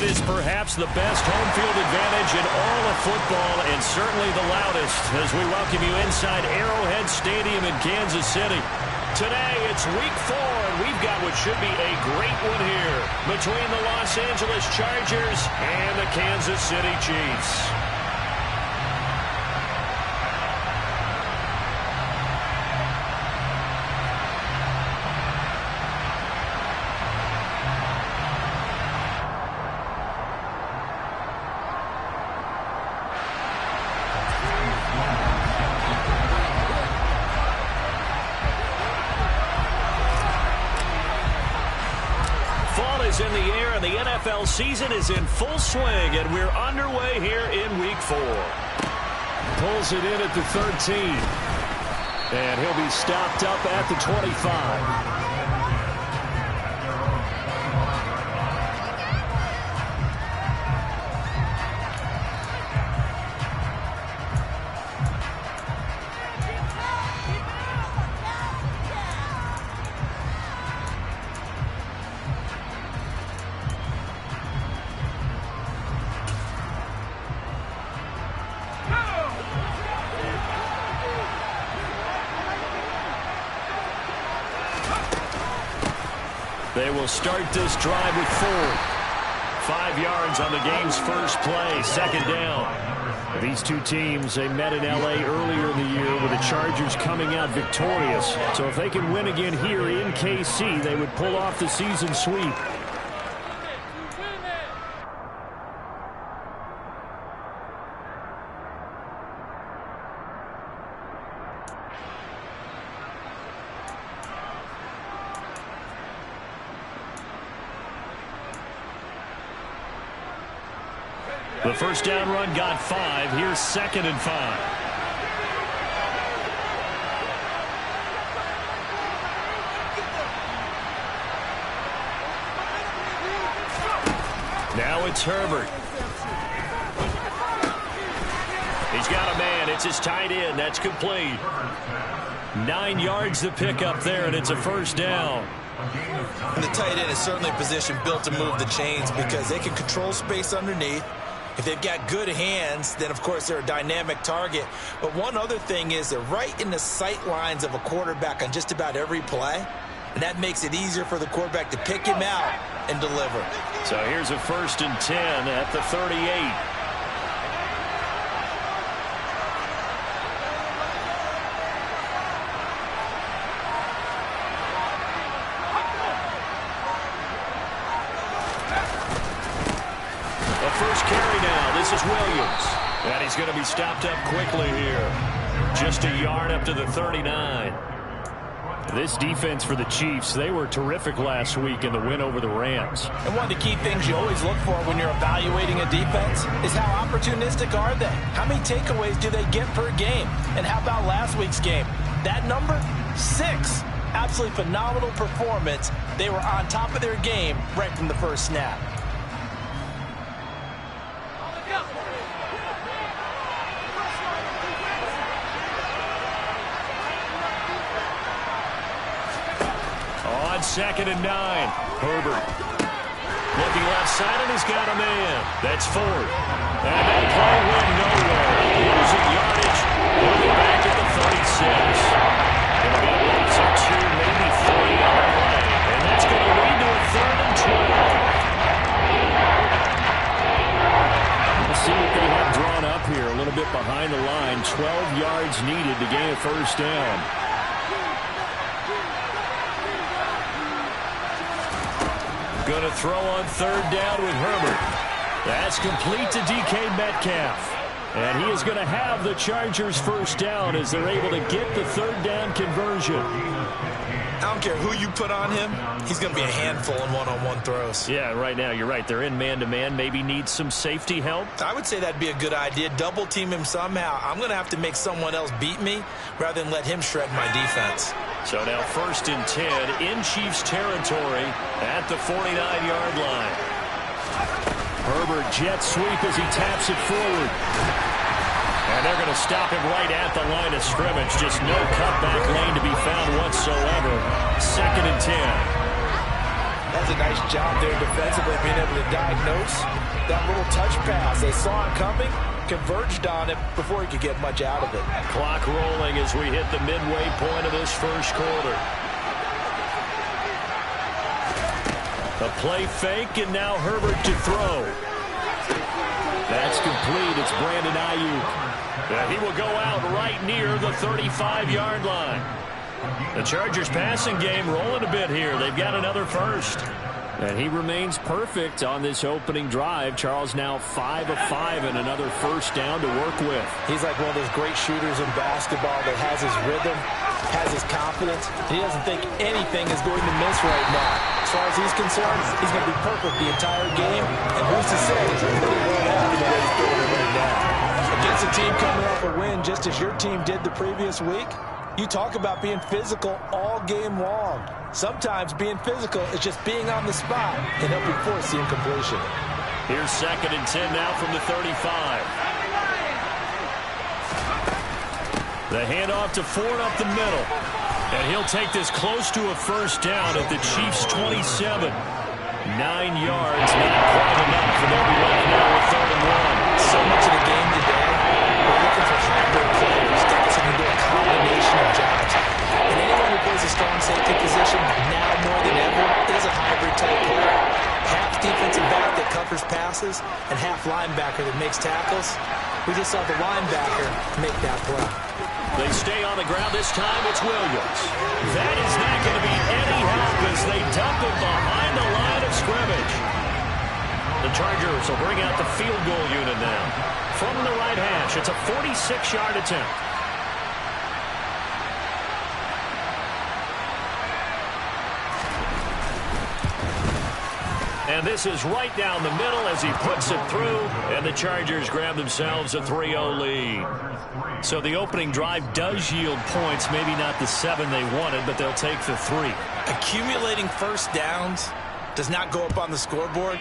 It is perhaps the best home field advantage in all of football, and certainly the loudest, as we welcome you inside Arrowhead Stadium in Kansas City. Today, it's Week 4, and we've got what should be a great one here between the Los Angeles Chargers and the Kansas City Chiefs. In the air, and the NFL season is in full swing, and we're underway here in Week 4. Pulls it in at the 13, and he'll be stopped up at the 25. They will start this drive with 4. 5 yards on the game's first play, second down. These two teams, they met in L.A. earlier in the year with the Chargers coming out victorious. So if they can win again here in KC, they would pull off the season sweep. The first down run got 5. Here's 2nd and 5. Now it's Herbert. He's got a man. It's his tight end. That's complete. 9 yards to pick up there, and it's a first down. And the tight end is certainly a position built to move the chains because they can control space underneath. If they've got good hands, then, of course, they're a dynamic target. But one other thing is they're right in the sight lines of a quarterback on just about every play. And that makes it easier for the quarterback to pick him out and deliver. So here's a 1st and 10 at the 38. This is Williams, and he's going to be stopped up quickly here. Just a yard up to the 39. This defense for the Chiefs, they were terrific last week in the win over the Rams. And one of the key things you always look for when you're evaluating a defense is how opportunistic are they? How many takeaways do they get per game? And how about last week's game? That number, 6. Absolutely phenomenal performance. They were on top of their game right from the first snap. On 2nd and 9, Herbert. Looking left side, and he's got a man. That's 4. And that play went nowhere. Losing yardage. Moving back at the 36. Going to be a loss of 2, maybe 3 on the play. And that's going to lead to a 3rd and 12. Let's see what they have drawn up here. A little bit behind the line. 12 yards needed to gain a first down. Going to throw on 3rd down with Herbert. That's complete to DK Metcalf. And he is going to have the Chargers first down as they're able to get the 3rd down conversion. I don't care who you put on him. He's going to be a handful in one-on-one throws. Yeah, right now you're right. They're in man-to-man. Maybe need some safety help. I would say that'd be a good idea. Double team him somehow. I'm going to have to make someone else beat me rather than let him shred my defense. So now 1st and 10 in Chiefs territory at the 49-yard line. Herbert jet sweep as he taps it forward. And they're going to stop him right at the line of scrimmage. Just no cutback lane to be found whatsoever. 2nd and 10. That's a nice job there defensively, being able to diagnose that little touch pass. They saw it coming, converged on it before he could get much out of it. Clock rolling as we hit the midway point of this first quarter. A play fake, and now Herbert to throw. That's complete. It's Brandon Ayuk. And he will go out right near the 35-yard line. The Chargers passing game rolling a bit here. They've got another first. And he remains perfect on this opening drive. Charles now 5 of 5 and another first down to work with. He's like one of those great shooters in basketball that has his rhythm, has his confidence. He doesn't think anything is going to miss right now. As far as he's concerned, he's going to be perfect the entire game. And who's to say that he won't happen the way he's doing it right now. Against a team coming off a win just as your team did the previous week, you talk about being physical all game long. Sometimes being physical is just being on the spot and helping force the incompletion. Here's 2nd and 10 now from the 35. The handoff to Ford up the middle. And he'll take this close to a first down at the Chiefs' 27. 9 yards, not quite enough, and they'll be left now with 3rd and 1. So much of the game today, we're looking for hybrid players, guys who can do a combination of jobs. And anyone who plays a strong safety position, now more than ever, is a hybrid type player. Half defensive back that covers passes, and half linebacker that makes tackles. We just saw the linebacker make that play. They stay on the ground this time. It's Williams. That is not going to be any help as they dump it behind the line of scrimmage. The Chargers will bring out the field goal unit now. From the right hash, it's a 46-yard attempt. And this is right down the middle as he puts it through, and the Chargers grab themselves a 3-0 lead. So the opening drive does yield points, maybe not the 7 they wanted, but they'll take the 3. Accumulating first downs does not go up on the scoreboard,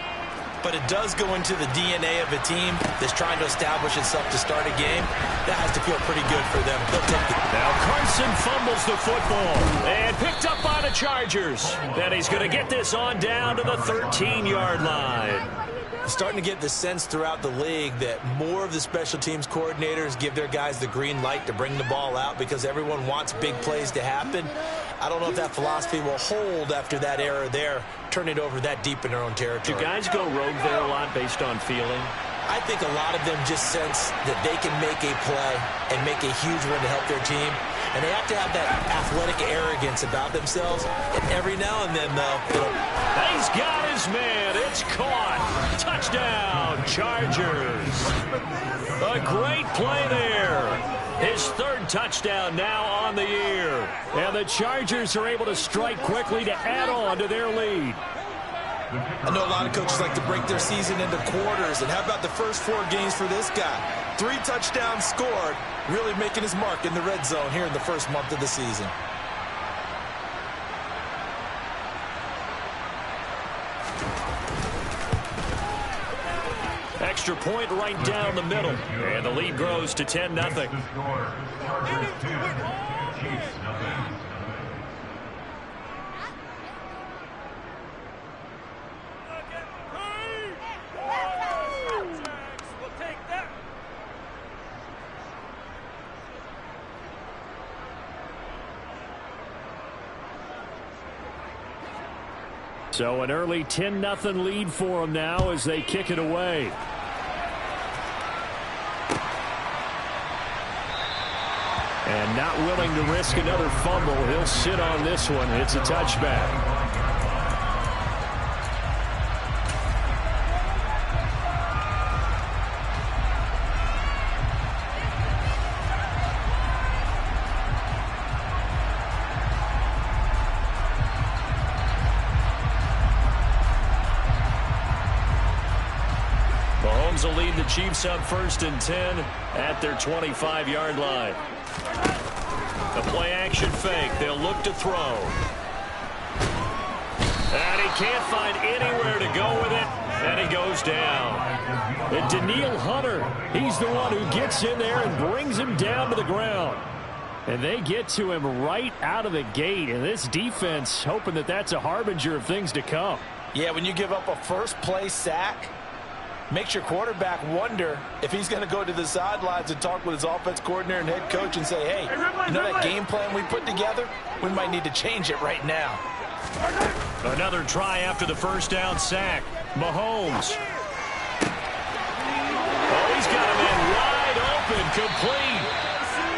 but it does go into the DNA of a team that's trying to establish itself to start a game. That has to feel pretty good for them. They'll take it. Now Carson fumbles the football and picked up by the Chargers. And he's going to get this on down to the 13-yard line. Starting to get the sense throughout the league that more of the special teams coordinators give their guys the green light to bring the ball out because everyone wants big plays to happen. I don't know if that philosophy will hold after that error there, turn it over that deep in their own territory. Do guys go rogue there a lot based on feeling? I think a lot of them just sense that they can make a play and make a huge one to help their team. And they have to have that athletic arrogance about themselves. And every now and then, though, he's got his man. It's caught. Touchdown, Chargers. A great play there. His 3rd touchdown now on the year. And the Chargers are able to strike quickly to add on to their lead. I know a lot of coaches like to break their season into quarters. And how about the first 4 games for this guy? 3 touchdowns scored, really making his mark in the red zone here in the first month of the season. Extra point right down the middle. And the lead grows to 10-0. So an early 10-0 lead for them now as they kick it away. And not willing to risk another fumble. He'll sit on this one. It's a touchback. Mahomes will lead the Chiefs up 1st and 10 at their 25-yard line. The play-action fake. They'll look to throw. And he can't find anywhere to go with it. And he goes down. And Daniil Hunter, he's the one who gets in there and brings him down to the ground. And they get to him right out of the gate. And this defense hoping that that's a harbinger of things to come. Yeah, when you give up a first-play sack, makes your quarterback wonder if he's going to go to the sidelines and talk with his offense coordinator and head coach and say, hey, you know that game plan we put together? We might need to change it right now. Another try after the first down sack. Mahomes. Oh, he's got a man wide open, complete.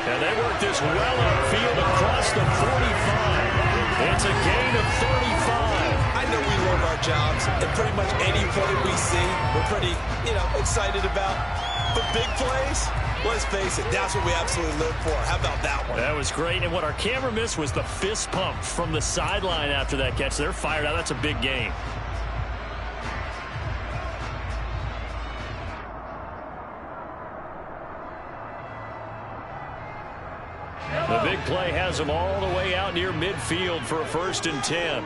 And they work this well upfield across the 45. It's a gain of 35. I know we love our jobs, and pretty much any play we see, we're pretty, excited about. But big plays, let's face it, that's what we absolutely live for. How about that one? That was great, and what our camera missed was the fist pump from the sideline after that catch. They're fired out. That's a big gain. The big play has them all the way out near midfield for a 1st and 10.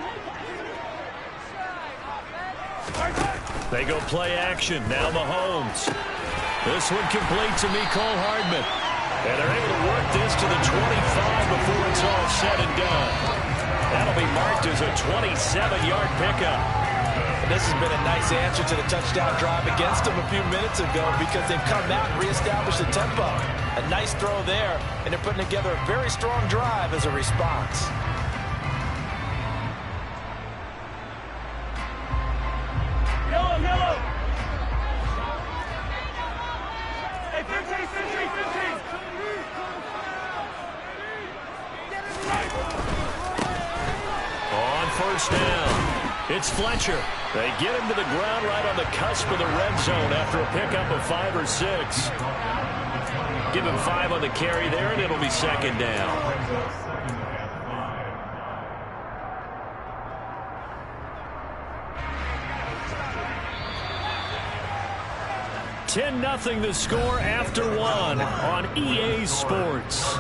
They go play action. Now Mahomes. This one complete to Mecole Hardman. And they're able to work this to the 25 before it's all said and done. That'll be marked as a 27-yard pickup. And this has been a nice answer to the touchdown drive against them a few minutes ago because they've come out and reestablished the tempo. A nice throw there, and they're putting together a very strong drive as a response. Yellow. Hey, 15. On 1st down, it's Fletcher. They get him to the ground right on the cusp of the red zone after a pickup of 5 or 6. Give him 5 on the carry there, and it'll be 2nd down. $10-0 the score after 1 on EA Sports.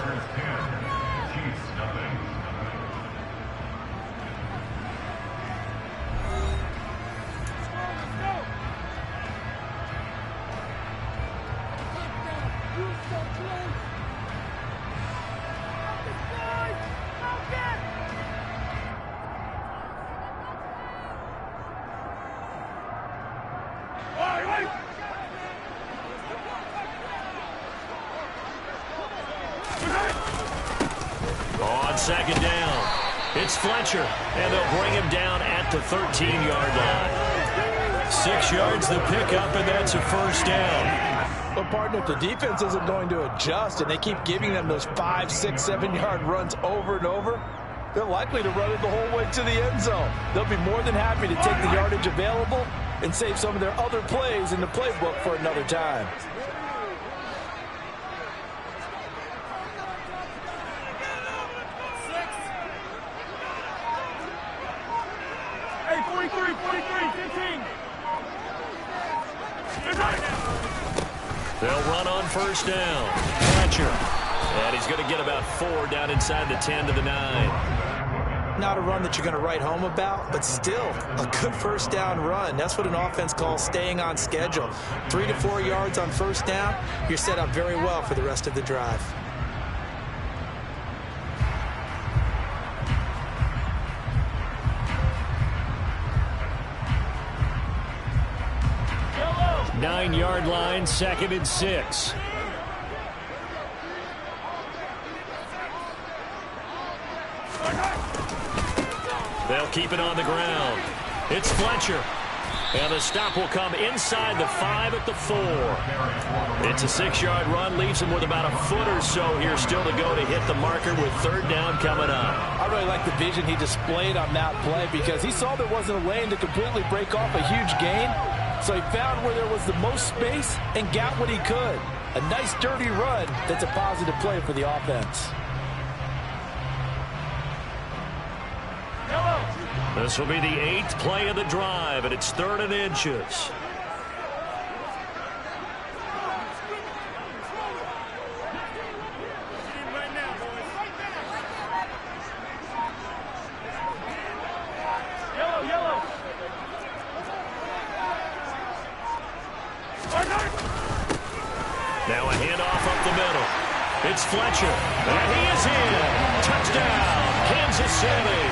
On 2nd down, it's Fletcher, and they'll bring him down at the 13-yard line. 6 yards the pickup, and that's a 1st down. But, partner, if the defense isn't going to adjust and they keep giving them those 5, 6, 7-yard runs over and over, they're likely to run it the whole way to the end zone. They'll be more than happy to take the yardage available and save some of their other plays in the playbook for another time. Hey, 43, 15. They'll run on 1st down. Fletcher. And he's going to get about 4 down inside the 10 to the 9. Not a run that you're going to write home about, but still a good 1st down run. That's what an offense calls staying on schedule. 3 to 4 yards on 1st down, you're set up very well for the rest of the drive. Yellow. 9-yard line, 2nd and 6. They'll keep it on the ground. It's Fletcher. And the stop will come inside the 5 at the 4. It's a 6-yard run, leaves him with about a foot or so here still to go to hit the marker with 3rd down coming up. I really like the vision he displayed on that play because he saw there wasn't a lane to completely break off a huge gain. So he found where there was the most space and got what he could. A nice dirty run that's a positive play for the offense. This will be the 8th play of the drive, and it's 3rd and inches. Yellow. Now a handoff up the middle. It's Fletcher, and he is in. City.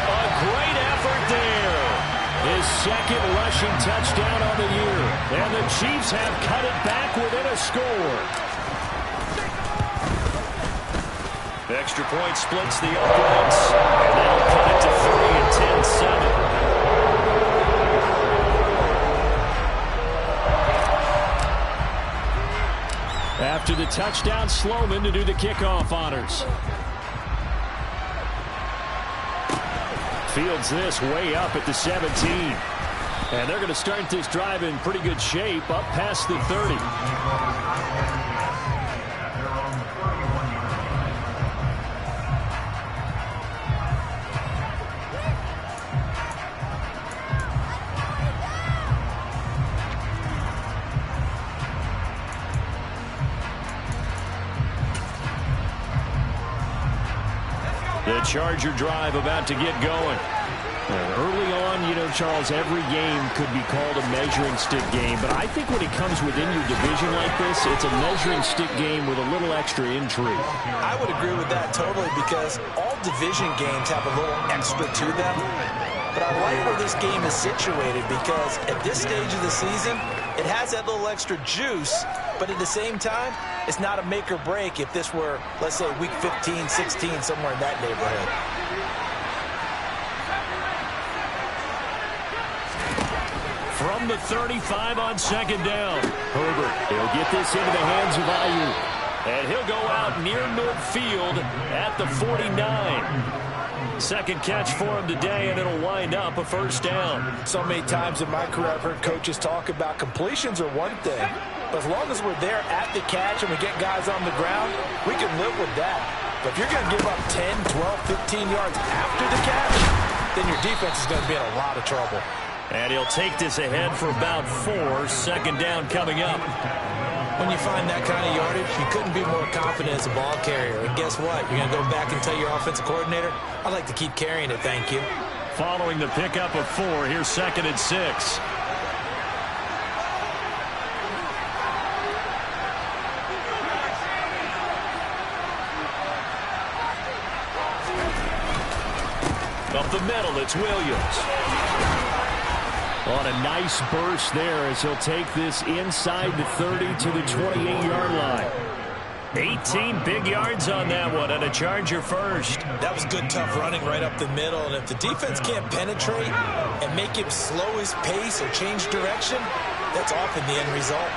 A great effort there. His second rushing touchdown on the year. And the Chiefs have cut it back within a score. The extra point splits the offense. And that'll cut it to 3 and 10-7. After the touchdown, Sloman to do the kickoff honors. Fields this way up at the 17. And they're going to start this drive in pretty good shape, up past the 30. The Charger drive about to get going. Early on, you know, Charles, every game could be called a measuring stick game. But I think when it comes within your division like this, it's a measuring stick game with a little extra intrigue. I would agree with that totally because all division games have a little extra to them. But I like where this game is situated because at this stage of the season, it has that little extra juice. But at the same time, it's not a make or break if this were, let's say, week 15, 16, somewhere in that neighborhood. From the 35 on second down. Herbert, he'll get this into the hands of Ayuk. And he'll go out near midfield at the 49. Second catch for him today, and it'll wind up a first down. So many times in my career, I've heard coaches talk about completions are one thing. But as long as we're there at the catch and we get guys on the ground, we can live with that. But if you're going to give up 10, 12, 15 yards after the catch, then your defense is going to be in a lot of trouble. And he'll take this ahead for about 4. Second down coming up. When you find that kind of yardage, you couldn't be more confident as a ball carrier. And guess what? You're going to go back and tell your offensive coordinator, I'd like to keep carrying it, thank you. Following the pickup of 4, here's second and 6. Up the middle, it's Williams. On a nice burst there as he'll take this inside the 30 to the 28-yard line. 18 big yards on that one, and a Charger first. That was good, tough running right up the middle. And if the defense can't penetrate and make him slow his pace or change direction, that's often the end result.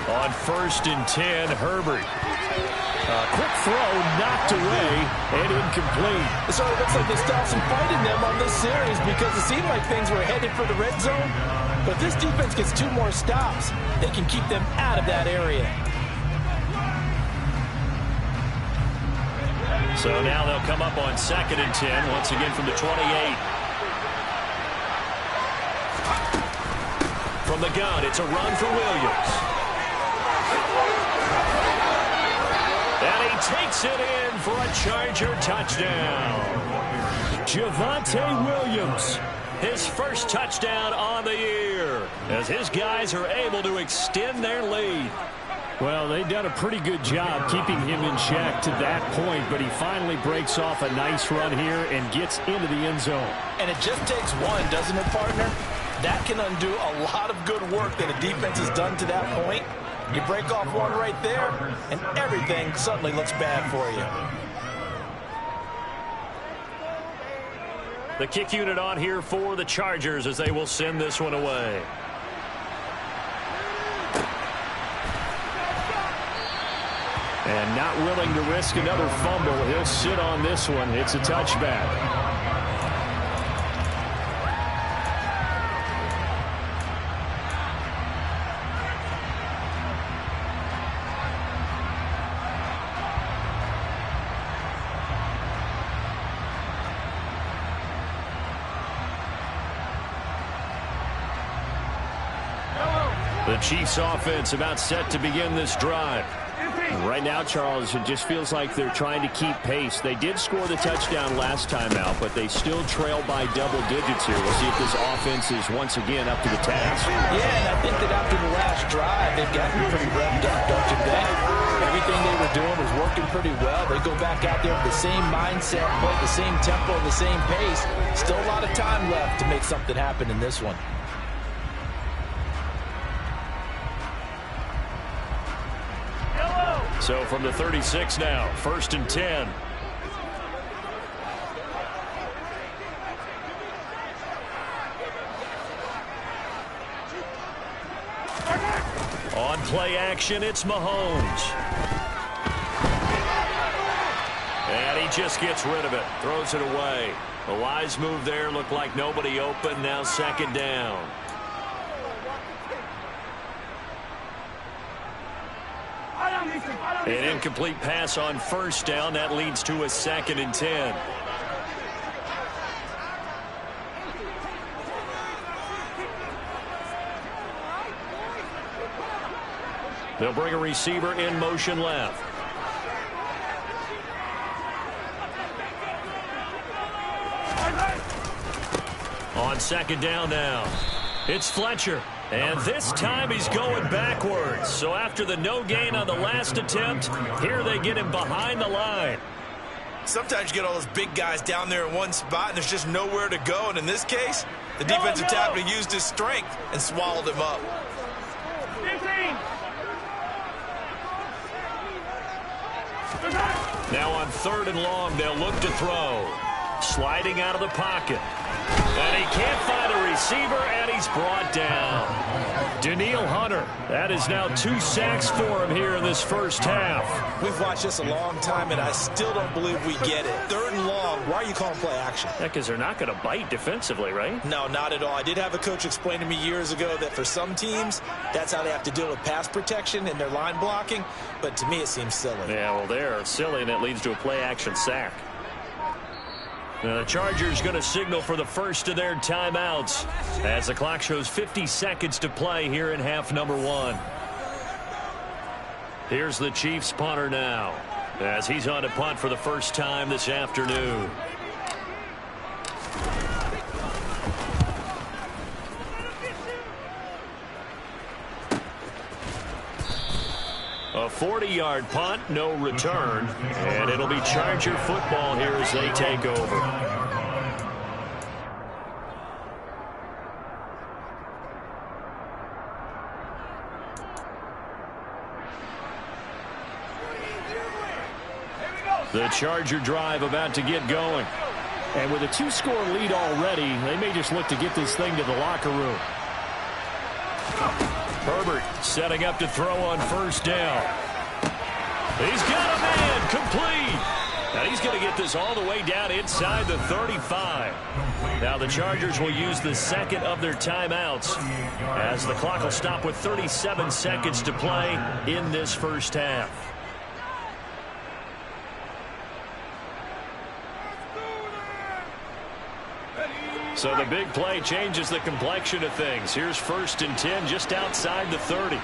On 1st and 10, Herbert. Quick throw, knocked away, and incomplete. So it looks like they stopped some fight in them on this series because it seemed like things were headed for the red zone. But if this defense gets 2 more stops, they can keep them out of that area. So now they'll come up on 2nd and 10, once again from the 28. From the gun, it's a run for Williams. And he takes it in for a Charger touchdown. Javonte Williams, his first touchdown on the year, as his guys are able to extend their lead. Well, they've done a pretty good job keeping him in check to that point, but he finally breaks off a nice run here and gets into the end zone. And it just takes one, doesn't it, partner? That can undo a lot of good work that a defense has done to that point. You break off one right there, and everything suddenly looks bad for you. The kick unit on here for the Chargers as they will send this one away. And not willing to risk another fumble, he'll sit on this one. It's a touchback. The Chiefs offense about set to begin this drive. Right now, Charles, it just feels like they're trying to keep pace. They did score the touchdown last time out, but they still trail by double digits here. We'll see if this offense is once again up to the task. Yeah, and I think that after the last drive, they've gotten pretty revved up, don't you think? Everything they were doing was working pretty well. They go back out there with the same mindset, but the same tempo, the same pace. Still a lot of time left to make something happen in this one. So from the 36 now, 1st and 10. On play action, it's Mahomes. And he just gets rid of it, throws it away. A wise move there, looked like nobody open, now 2nd down. An incomplete pass on 1st down. That leads to a 2nd and 10. They'll bring a receiver in motion left. On 2nd down now, it's Fletcher. And this time he's going backwards. So after the no gain on the last attempt, here they get him behind the line. Sometimes you get all those big guys down there in one spot, and there's just nowhere to go. And in this case, the defensive tackle used his strength and swallowed him up. 15. Now on 3rd and long, they'll look to throw. Sliding out of the pocket. And he can't find a receiver, and he's brought down. Danielle Hunter. That is now 2 sacks for him here in this first half. We've watched this a long time, and I still don't believe we get it. 3rd and long, why are you calling play action? Yeah, because they're not going to bite defensively, right? No, not at all. I did have a coach explain to me years ago that for some teams, that's how they have to deal with pass protection and their line blocking. But to me, it seems silly. Yeah, well, they're silly, and it leads to a play action sack. Now the Chargers going to signal for the first of their timeouts as the clock shows 50 seconds to play here in half number 1. Here's the Chiefs punter now as he's on to punt for the first time this afternoon. A 40-yard punt, no return, and it'll be Charger football here as they take over. The Charger drive about to get going. And with a 2-score lead already, they may just look to get this thing to the locker room. Herbert setting up to throw on 1st down. He's got a man complete. And he's going to get this all the way down inside the 35. Now the Chargers will use the 2nd of their timeouts as the clock will stop with 37 seconds to play in this first half. So the big play changes the complexion of things. Here's 1st and 10 just outside the 30.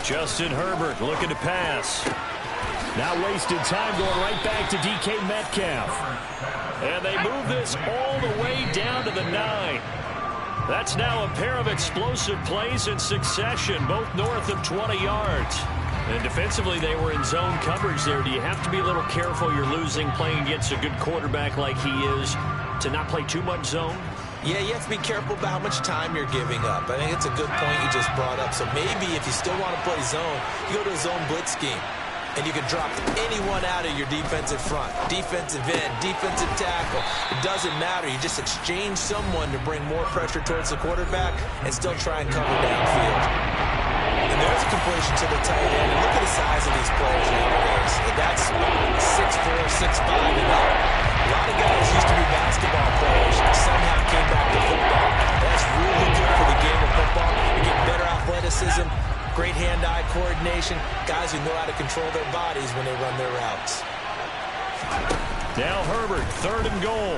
Justin Herbert looking to pass. Now wasted time going right back to DK Metcalf. And they move this all the way down to the 9. That's now a pair of explosive plays in succession, both north of 20 yards. And defensively, they were in zone coverage there. Do you have to be a little careful you're losing playing against a good quarterback like he is to not play too much zone? Yeah, you have to be careful about how much time you're giving up. I think it's a good point you just brought up. So maybe if you still want to play zone, you go to a zone blitz scheme. And you can drop anyone out of your defensive front. Defensive end, defensive tackle. It doesn't matter. You just exchange someone to bring more pressure towards the quarterback and still try and cover downfield. And there's a completion to the tight end. And look at the size of these players nowadays. That's 6'4", 6'5", and up. A lot of guys used to be basketball players and somehow came back to football. That's really good for the game of football. You get better athleticism. Great hand-eye coordination. Guys who know how to control their bodies when they run their routes. Now Herbert, 3rd and goal.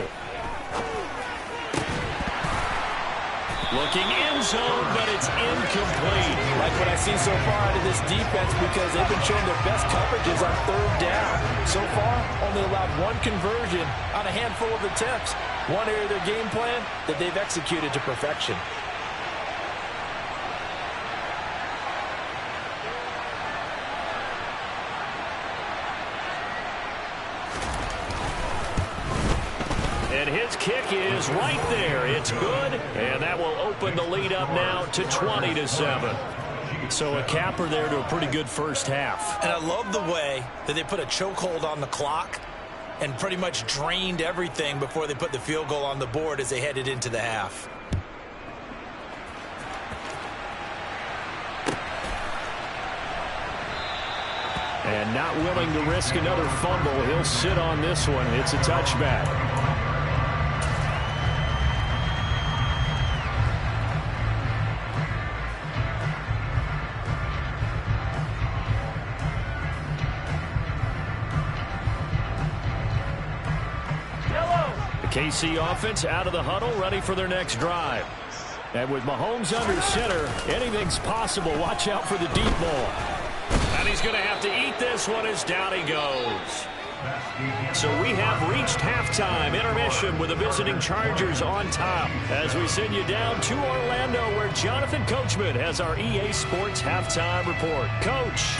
Looking end zone, but it's incomplete. Like what I see so far out of this defense because they've been showing their best coverages on third down. So far, only allowed one conversion on a handful of attempts. One area of their game plan that they've executed to perfection. And his kick is right there. It's good, and that will open the lead up now to 20-7. So a capper there to a pretty good first half. And I love the way that they put a chokehold on the clock and pretty much drained everything before they put the field goal on the board as they headed into the half. And not willing to risk another fumble. He'll sit on this one. It's a touchback. KC offense out of the huddle, ready for their next drive. And with Mahomes under center, anything's possible. Watch out for the deep ball. And he's going to have to eat this one as down he goes. So we have reached halftime. Intermission with the visiting Chargers on top. As we send you down to Orlando, where Jonathan Coachman has our EA Sports halftime report. Coach.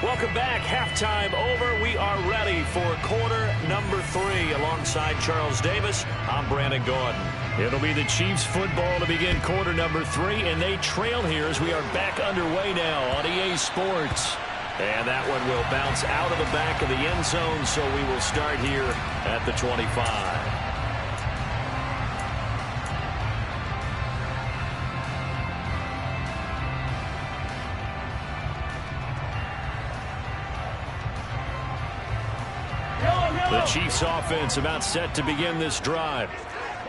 Welcome back. Halftime over. We are ready for quarter number 3. Alongside Charles Davis, I'm Brandon Gordon. It'll be the Chiefs football to begin quarter number 3, and they trail here as we are back underway now on EA Sports. And that one will bounce out of the back of the end zone, so we will start here at the 25. The Chiefs offense about set to begin this drive.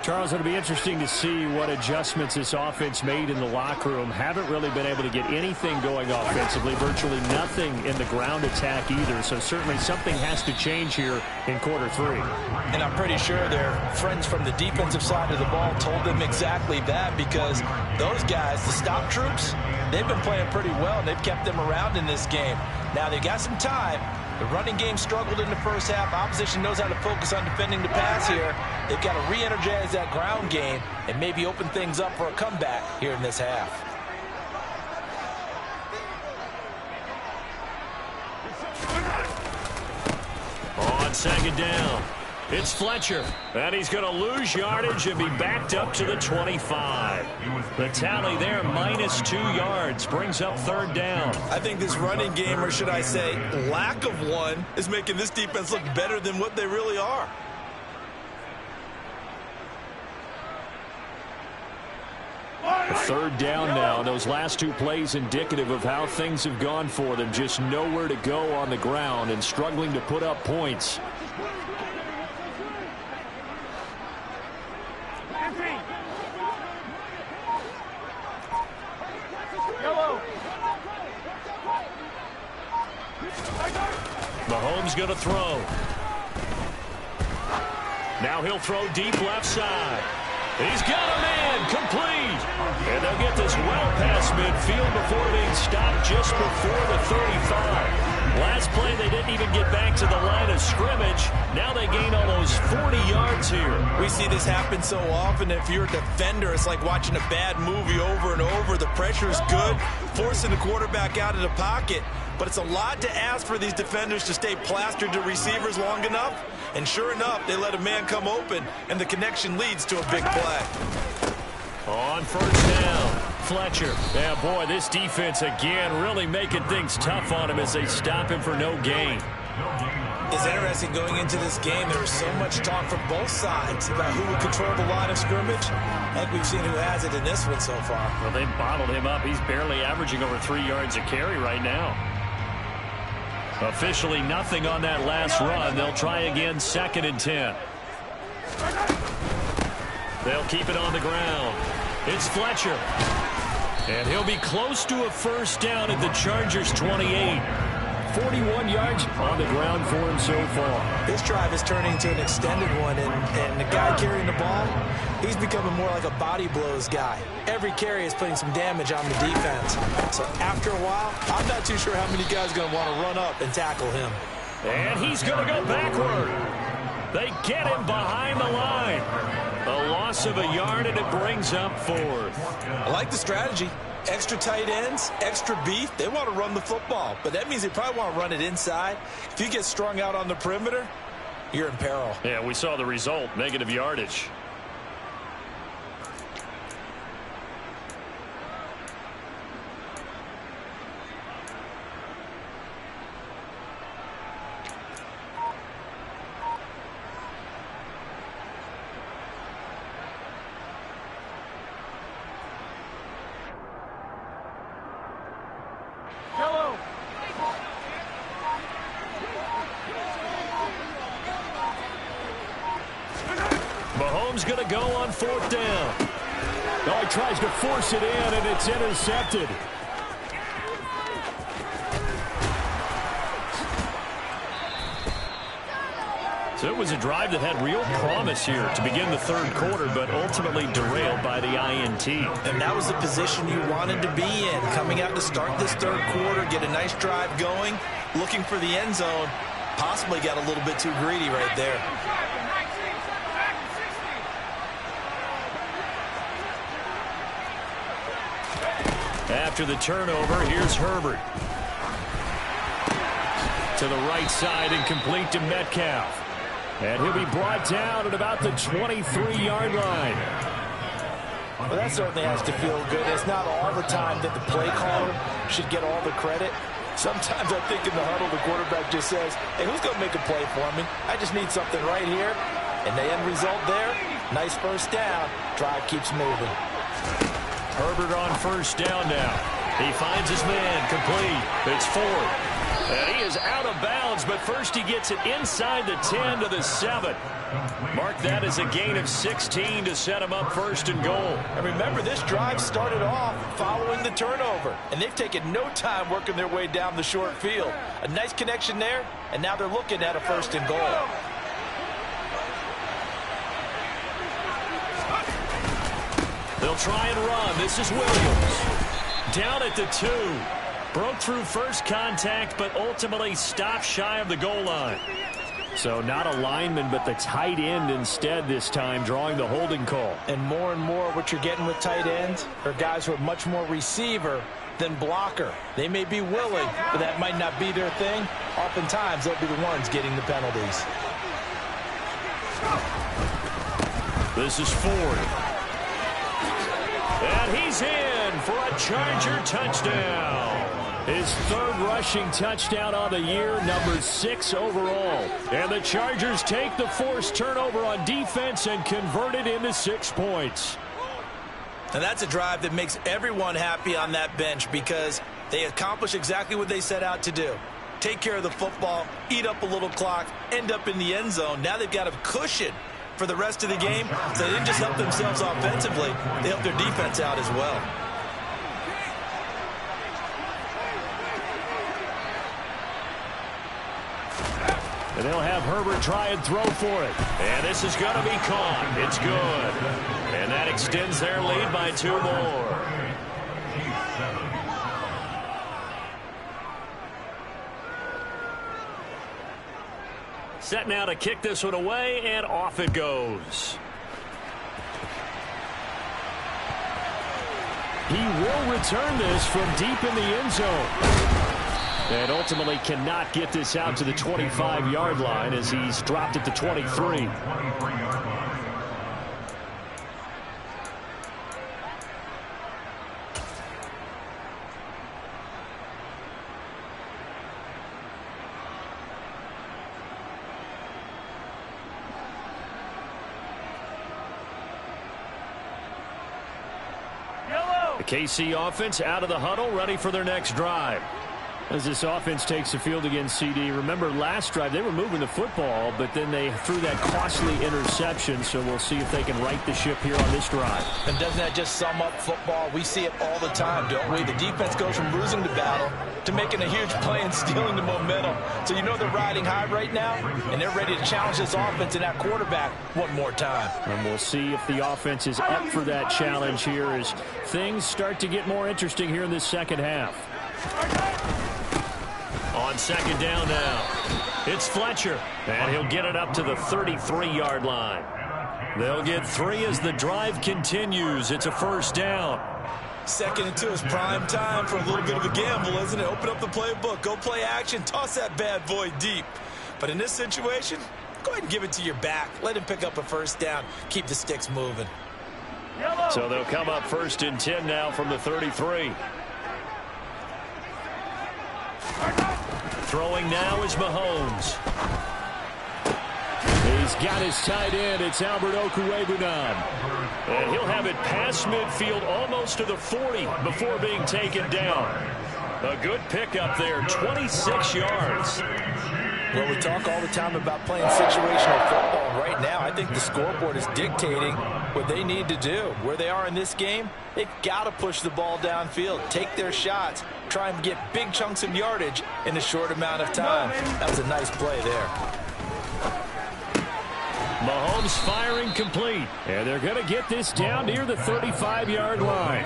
Charles, it'll be interesting to see what adjustments this offense made in the locker room. Haven't really been able to get anything going offensively. Virtually nothing in the ground attack either. So certainly something has to change here in quarter 3. And I'm pretty sure their friends from the defensive side of the ball told them exactly that, because those guys, the stop troops, they've been playing pretty well, and they've kept them around in this game. Now they got some time. The running game struggled in the first half. Opposition knows how to focus on defending the pass here. They've got to re-energize that ground game and maybe open things up for a comeback here in this half. On second down, it's Fletcher. And he's going to lose yardage and be backed up to the 25. The tally there, -2 yards, brings up third down. I think this running game, or should I say lack of one, is making this defense look better than what they really are. Third down now. Those last 2 plays indicative of how things have gone for them. Just nowhere to go on the ground and struggling to put up points. Mahomes going to throw. Now he'll throw deep left side. He's got a man complete. And they'll get this well past midfield before being stopped just before the 35. Last play, they didn't even get back to the line of scrimmage. Now they gain almost 40 yards here. We see this happen so often. If you're a defender, it's like watching a bad movie over and over. The pressure is good, forcing the quarterback out of the pocket. But it's a lot to ask for these defenders to stay plastered to receivers long enough. And sure enough, they let a man come open, and the connection leads to a big play. On first down, Fletcher. Yeah, boy, this defense again really making things tough on him as they stop him for no gain. It's interesting going into this game. There was so much talk from both sides about who would control the line of scrimmage. I think we've seen who has it in this one so far. Well, they bottled him up. He's barely averaging over 3 yards a carry right now. Officially nothing on that last run. They'll try again, 2nd and 10. They'll keep it on the ground. It's Fletcher. And he'll be close to a first down at the Chargers' 28. 41 yards on the ground for him so far. This drive is turning into an extended one, and the guy carrying the ball, he's becoming more like a body blows guy. Every carry is putting some damage on the defense. So after a while, I'm not too sure how many guys are going to want to run up and tackle him. And he's going to go backward. They get him behind the line. A loss of a yard, and it brings up fourth. I like the strategy. Extra tight ends, extra beef, they want to run the football. But that means they probably want to run it inside. If you get strung out on the perimeter, you're in peril. Yeah, we saw the result, negative yardage. Mahomes going to go on fourth down. Oh, he tries to force it in, and it's intercepted. So it was a drive that had real promise here to begin the third quarter, but ultimately derailed by the INT. And that was the position you wanted to be in. Coming out to start this third quarter, get a nice drive going, looking for the end zone. Possibly got a little bit too greedy right there. After the turnover, here's Herbert. To the right side and complete to Metcalf. And he'll be brought down at about the 23-yard line. Well, that certainly has to feel good. It's not all the time that the play caller should get all the credit. Sometimes I think in the huddle, the quarterback just says, hey, who's going to make a play for me? I just need something right here. And the end result there, nice first down. Drive keeps moving. Herbert on first down now. He finds his man complete. It's Ford. And he is out of bounds, but first he gets it inside the 10 to the 7. Mark that as a gain of 16 to set him up first and goal. And remember, this drive started off following the turnover, and they've taken no time working their way down the short field. A nice connection there, and now they're looking at a first and goal. They'll try and run. This is Williams. Down at the 2. Broke through first contact, but ultimately stopped shy of the goal line. So not a lineman, but the tight end instead this time, drawing the holding call. And more what you're getting with tight ends are guys who are much more receiver than blocker. They may be willing, but that might not be their thing. Oftentimes, they'll be the ones getting the penalties. This is Ford. And he's in for a Charger touchdown. His third rushing touchdown on the year, number 6 overall. And the Chargers take the forced turnover on defense and convert it into 6 points. And that's a drive that makes everyone happy on that bench because they accomplish exactly what they set out to do. Take care of the football, eat up a little clock, end up in the end zone. Now they've got a cushion for the rest of the game. So they didn't just help themselves offensively, they helped their defense out as well. And they'll have Herbert try and throw for it. And this is going to be caught. It's good. And that extends their lead by 2 more. Set now to kick this one away, and off it goes. He will return this from deep in the end zone. And ultimately cannot get this out to the 25-yard line as he's dropped at the 23. The KC offense out of the huddle, ready for their next drive. As this offense takes the field against CD, remember last drive they were moving the football, but then they threw that costly interception, so we'll see if they can right the ship here on this drive. And doesn't that just sum up football? We see it all the time, don't we? The defense goes from losing the battle to making a huge play and stealing the momentum. So you know they're riding high right now, and they're ready to challenge this offense and that quarterback one more time. And we'll see if the offense is up for that challenge here as things start to get more interesting here in this second half. On second down now, it's Fletcher, and he'll get it up to the 33-yard line. They'll get 3 as the drive continues. It's a first down. 2nd and 2 is prime time for a little bit of a gamble, isn't it? Open up the playbook, go play action, toss that bad boy deep. But in this situation, go ahead and give it to your back. Let him pick up a first down. Keep the sticks moving. So they'll come up 1st and 10 now from the 33. Throwing now is Mahomes. He's got his tight end. It's Albert Okwuegbunam. And he'll have it past midfield almost to the 40 before being taken down. A good pickup there, 26 yards. Well, we talk all the time about playing situational football. Right now, I think the scoreboard is dictating what they need to do. Where they are in this game, they've got to push the ball downfield, take their shots, try and get big chunks of yardage in a short amount of time. That was a nice play there. Mahomes firing complete. And they're going to get this down near the 35-yard line.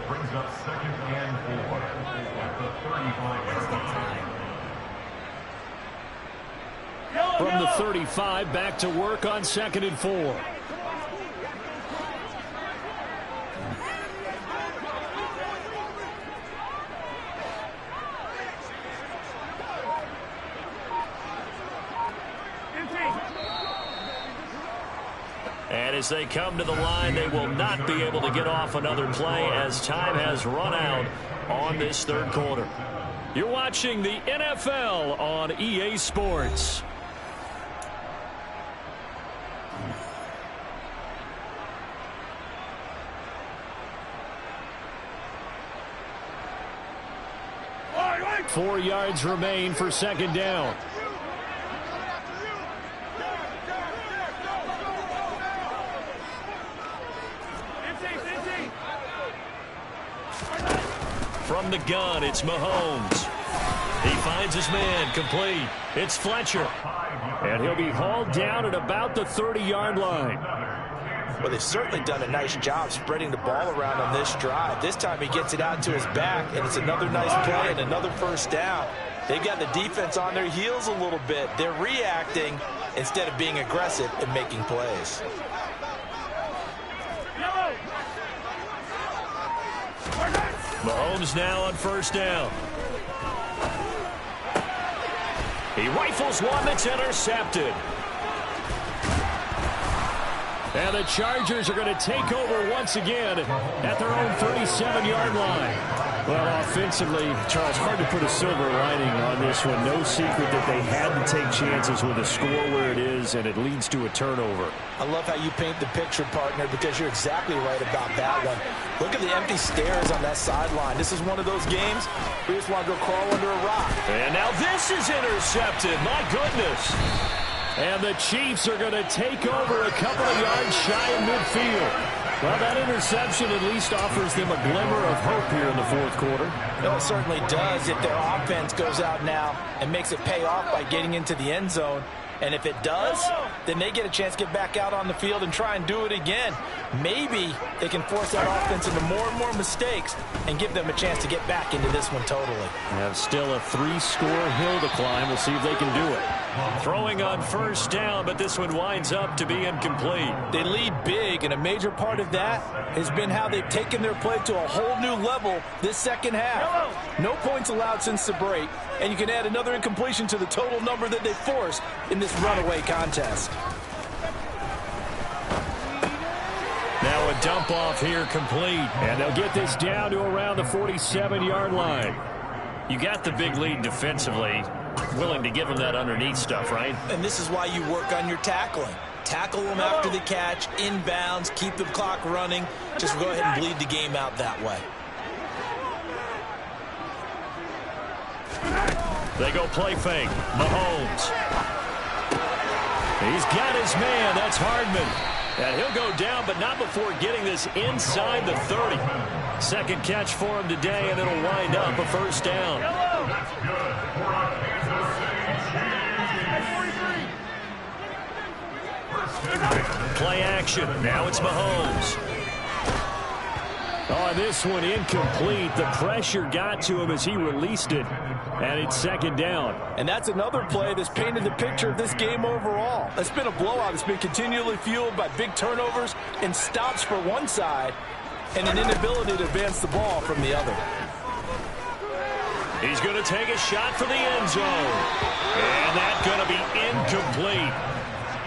Brings up 2nd and 4 at the 35-yard line. From the 35, back to work on 2nd and 4. And as they come to the line, they will not be able to get off another play as time has run out on this 3rd quarter. You're watching the NFL on EA Sports. Right. 4 yards remain for 2nd down. From the gun, it's Mahomes. He finds his man, complete. It's Fletcher. And he'll be hauled down at about the 30-yard line. Well, they've certainly done a nice job spreading the ball around on this drive. This time he gets it out to his back, and it's another nice play and another first down. They've got the defense on their heels a little bit. They're reacting instead of being aggressive and making plays. Mahomes now on 1st down. He rifles one that's intercepted. And the Chargers are going to take over once again at their own 37-yard line. Well, offensively, Charles, hard to put a silver lining on this one. No secret that they had to take chances with a score where it is, and it leads to a turnover. I love how you paint the picture, partner, because you're exactly right about that one. Look at the empty stairs on that sideline. This is one of those games we just want to go crawl under a rock. And now this is intercepted. My goodness. And the Chiefs are going to take over a couple of yards shy of midfield. Well, that interception at least offers them a glimmer of hope here in the 4th quarter. Well, it certainly does if their offense goes out now and makes it pay off by getting into the end zone. And if it does, then they get a chance to get back out on the field and try and do it again. Maybe they can force that offense into more and more mistakes and give them a chance to get back into this one totally. They have still a 3-score hill to climb. We'll see if they can do it. Throwing on 1st down, but this one winds up to be incomplete. They lead big, and a major part of that has been how they've taken their play to a whole new level this second half. No points allowed since the break, and you can add another incompletion to the total number that they forced in this runaway contest. Now a dump off here complete, and they'll get this down to around the 47-yard line. You got the big lead defensively. Willing to give them that underneath stuff, right? And this is why you work on your tackling. Tackle them after the catch, inbounds, keep the clock running. Just go ahead and bleed the game out that way. They go play fake. Mahomes. He's got his man. That's Hardman. And he'll go down, but not before getting this inside the 30. Second catch for him today, and it'll wind up a first down. Play action. Now it's Mahomes. Oh, this one incomplete. The pressure got to him as he released it. And it's second down. And that's another play that's painted the picture of this game overall. It's been a blowout. It's been continually fueled by big turnovers and stops for one side and an inability to advance the ball from the other. He's going to take a shot for the end zone. And that's going to be incomplete.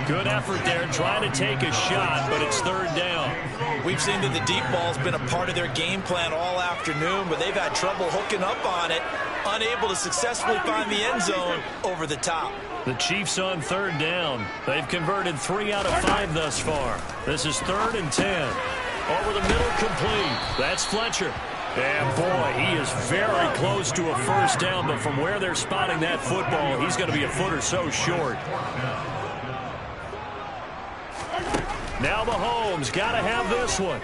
Good effort there trying to take a shot, but it's third down. We've seen that the deep ball's been a part of their game plan all afternoon, but they've had trouble hooking up on it, unable to successfully find the end zone over the top. The Chiefs on third down. They've converted 3 out of 5 thus far. This is 3rd and 10. Over the middle, complete. That's Fletcher. And, boy, he is very close to a first down, but from where they're spotting that football, he's going to be a foot or so short. Now Mahomes got to have this one.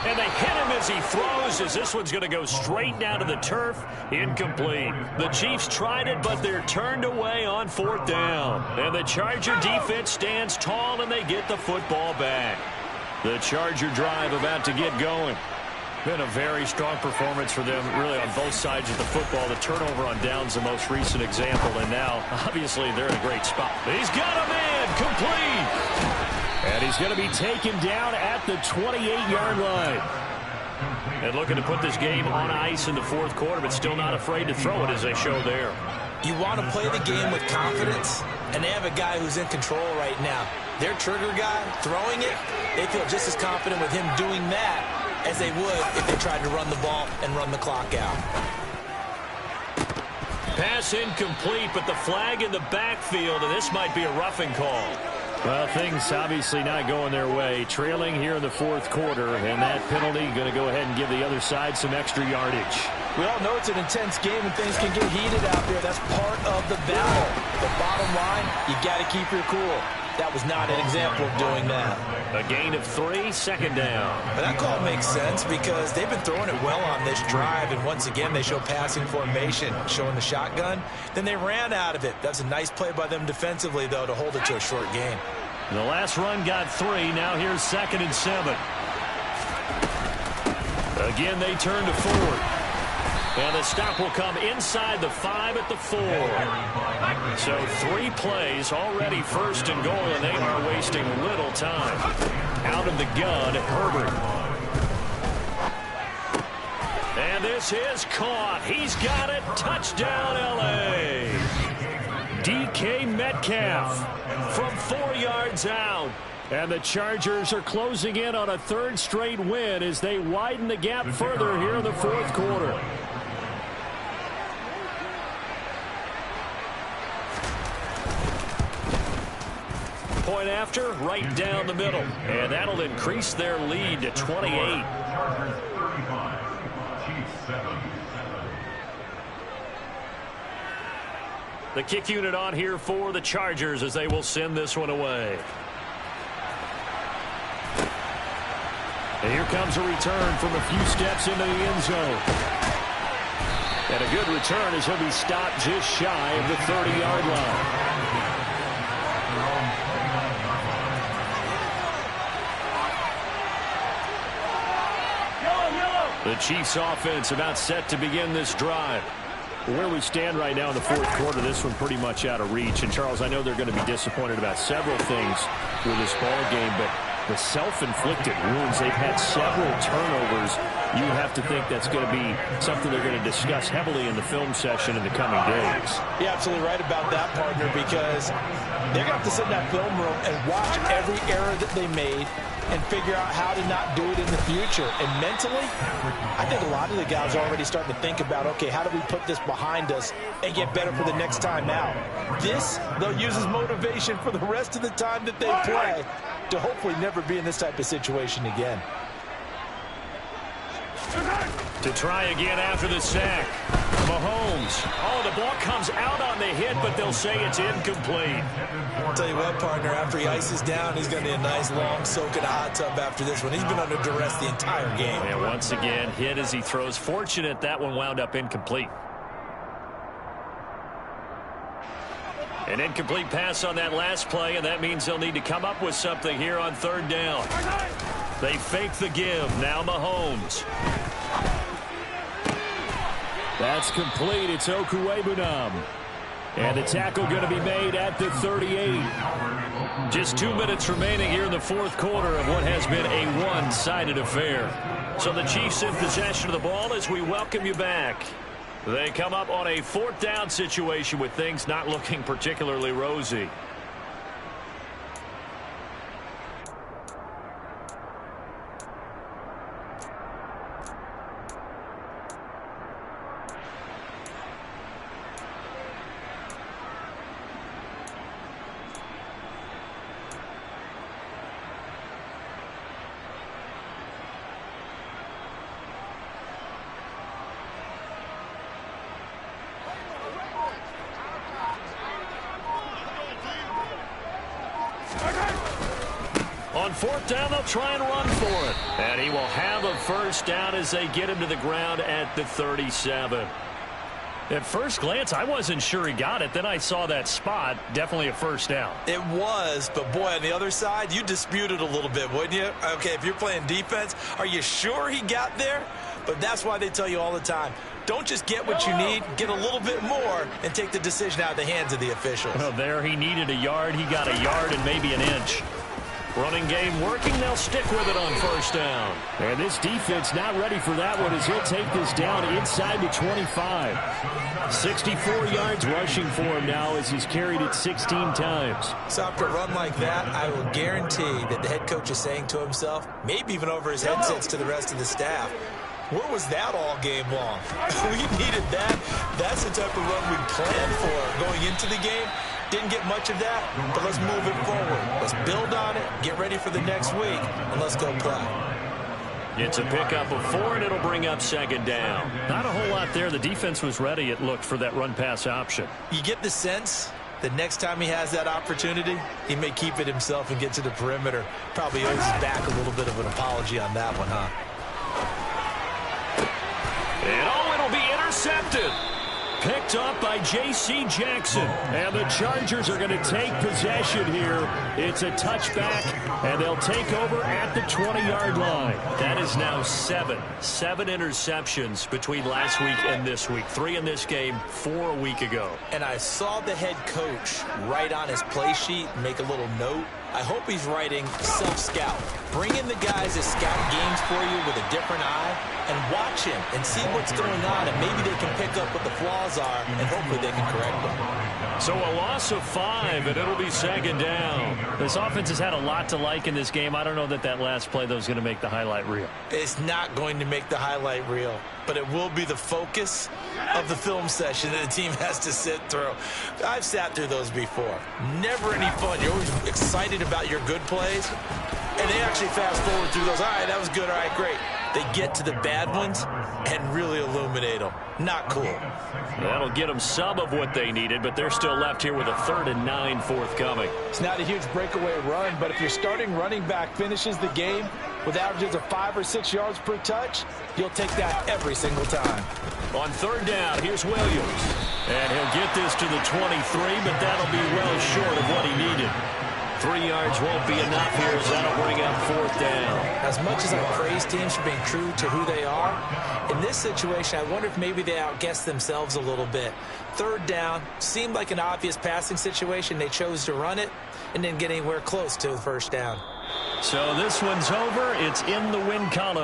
And they hit him as he throws, as this one's going to go straight down to the turf. Incomplete. The Chiefs tried it, but they're turned away on 4th down. And the Charger defense stands tall, and they get the football back. The Charger drive about to get going. Been a very strong performance for them, really, on both sides of the football. The turnover on downs, the most recent example, and now, obviously, they're in a great spot. He's got a man, complete. And he's going to be taken down at the 28-yard line. And looking to put this game on ice in the 4th quarter, but still not afraid to throw it as they show there. You want to play the game with confidence, and they have a guy who's in control right now. Their trigger guy, throwing it, they feel just as confident with him doing that as they would if they tried to run the ball and run the clock out. Pass incomplete, but the flag in the backfield, and this might be a roughing call. Well, things obviously not going their way. Trailing here in the 4th quarter, and that penalty going to go ahead and give the other side some extra yardage. We all know it's an intense game and things can get heated out there. That's part of the battle. The bottom line, you got to keep your cool. That was not an example of doing that. A gain of 3, second down. But that call makes sense because they've been throwing it well on this drive, and once again they show passing formation, showing the shotgun. Then they ran out of it. That's a nice play by them defensively, though, to hold it to a short gain. The last run got 3. Now here's 2nd and 7. Again, they turn to 4. And the stop will come inside the 5 at the 4. So 3 plays, already 1st and goal, and they are wasting little time. Out of the gun, Herbert. And this is caught. He's got it. Touchdown, L.A. DK Metcalf from 4 yards out. And the Chargers are closing in on a 3rd straight win as they widen the gap further here in the 4th quarter. Point after, right down the middle. And that'll increase their lead to 28. The kick unit on here for the Chargers as they will send this one away. And here comes a return from a few steps into the end zone. And a good return as he'll be stopped just shy of the 30-yard line. The Chiefs offense about set to begin this drive. Where we stand right now in the 4th quarter, this one pretty much out of reach. And, Charles, I know they're going to be disappointed about several things with this ball game, but the self-inflicted wounds, they've had several turnovers. You have to think that's going to be something they're going to discuss heavily in the film session in the coming days. You're absolutely right about that, partner, because they're going to have to sit in that film room and watch every error that they made and figure out how to not do it in the future. And mentally, I think a lot of the guys are already starting to think about, okay, how do we put this behind us and get better for the next time out? This, they'll use as motivation for the rest of the time that they play to hopefully never be in this type of situation again. To try again after the sack. Mahomes. Oh, the ball comes out on the hit, but they'll say it's incomplete. I'll tell you what, partner, after he ices down, he's going to need a nice long soak in a hot tub after this one. He's been under duress the entire game. And once again, hit as he throws. Fortunate that one wound up incomplete. An incomplete pass on that last play, and that means they'll need to come up with something here on third down. They fake the give. Now Mahomes. That's complete. It's Okuwebunam. And the tackle going to be made at the 38. Just 2 minutes remaining here in the fourth quarter of what has been a one-sided affair. So the Chiefs in possession of the ball as we welcome you back. They come up on a fourth down situation with things not looking particularly rosy. On fourth down, they'll try and run for it. And he will have a first down as they get him to the ground at the 37. At first glance, I wasn't sure he got it. Then I saw that spot. Definitely a first down. It was, but boy, on the other side, you disputed a little bit, wouldn't you? Okay, if you're playing defense, are you sure he got there? But that's why they tell you all the time, don't just get what you need, get a little bit more, and take the decision out of the hands of the officials. Well, there he needed a yard. He got a yard and maybe an inch. Running game working. They'll stick with it on first down. And this defense not ready for that one as he'll take this down inside the 25. 64 yards rushing for him now as he's carried it 16 times. So after a run like that, I will guarantee that the head coach is saying to himself, maybe even over his headsets to the rest of the staff, where was that all game long? We needed that. That's the type of run we planned for going into the game. Didn't get much of that, but let's move it forward. Let's build on it, get ready for the next week, and let's go play. It's a pickup of 4, and it'll bring up second down. Not a whole lot there. The defense was ready, it looked, for that run-pass option. You get the sense that next time he has that opportunity, he may keep it himself and get to the perimeter. Probably owes his back a little bit of an apology on that one, huh? And oh, it'll be intercepted. Picked up by J.C. Jackson. And the Chargers are going to take possession here. It's a touchback, and they'll take over at the 20-yard line. That is now 7 interceptions between last week and this week. 3 in this game, 4 a week ago. And I saw the head coach write on his play sheet, make a little note. I hope he's writing self-scout. Bring in the guys that scout games for you with a different eye and watch him and see what's going on, and maybe they can pick up what the flaws are, and hopefully they can correct them. So a loss of 5, and it'll be second down. This offense has had a lot to like in this game. I don't know that that last play, though, is going to make the highlight reel. It's not going to make the highlight reel, but it will be the focus of the film session that the team has to sit through. I've sat through those before. Never any fun. You're always excited about your good plays, and they actually fast forward through those. All right, that was good. All right, great. They get to the bad ones and really illuminate them. Not cool. That'll get them some of what they needed, but they're still left here with a 3rd and 9 forthcoming. It's not a huge breakaway run, but if your starting running back finishes the game with averages of 5 or 6 yards per touch, you'll take that every single time. On 3rd down, here's Williams. And he'll get this to the 23, but that'll be well short of what he needed. 3 yards won't be enough here as that'll bring up 4th down. As much as I praise teams for being true to who they are, in this situation, I wonder if maybe they outguessed themselves a little bit. 3rd down seemed like an obvious passing situation. They chose to run it and didn't get anywhere close to the 1st down. So this one's over. It's in the win column.